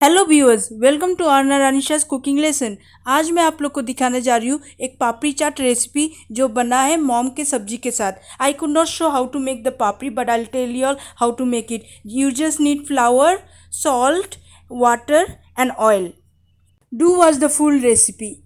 Hello viewers, welcome to Arna Ranisha's cooking lesson. आज मैं आप लोग को दिखाने जा रही हूँ एक पापड़ी चाट रेसिपी जो बना है मॉम के सब्जी के साथ। I could not show how to make the papdi but I tell you all how to make it. You just need flour, salt, water and oil. Do watch the full recipe.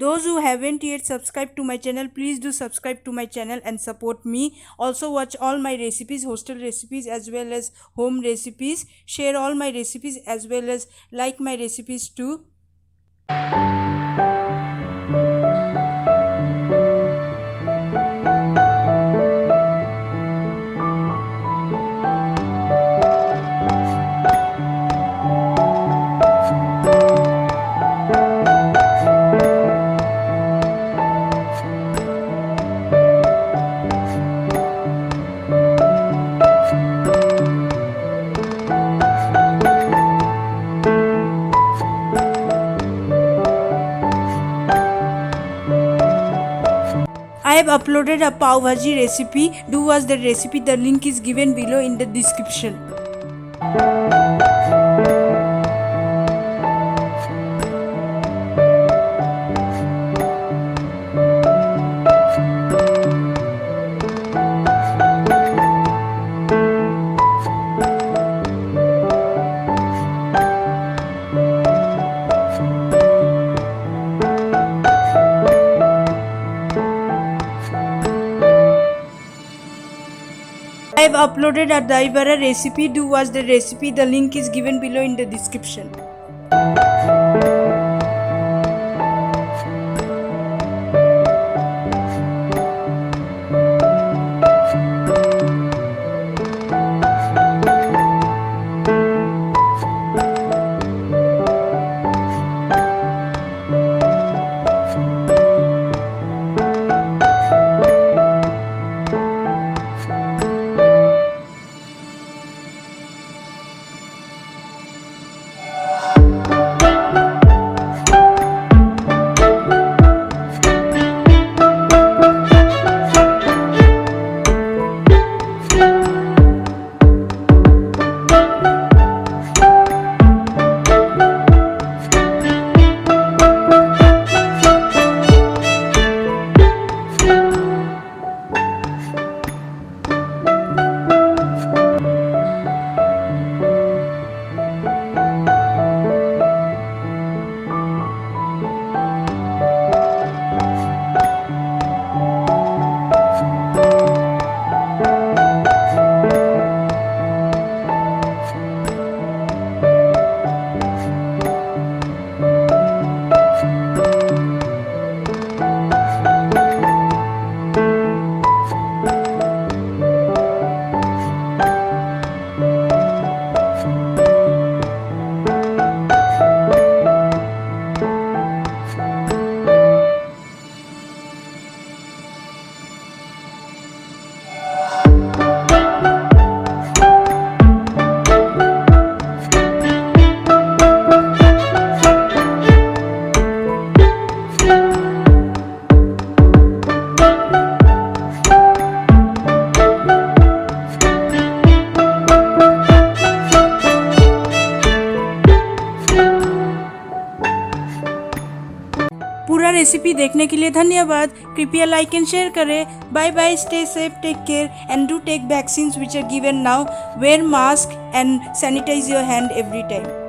Those who haven't yet subscribed to my channel, please do subscribe to my channel and support me. Also watch all my recipes, hostel recipes as well as home recipes. Share all my recipes as well as like my recipes too. I have uploaded a pav bhaji recipe. Do watch the recipe. The link is given below in the description. I have uploaded a dahi vada recipe. Do watch the recipe. The link is given below in the description. पूरा recipe देखने के लिए धन्यवाद। कृपया like and share करें। Bye bye, stay safe, take care and do take vaccines which are given now. Wear mask and sanitize your hand every time.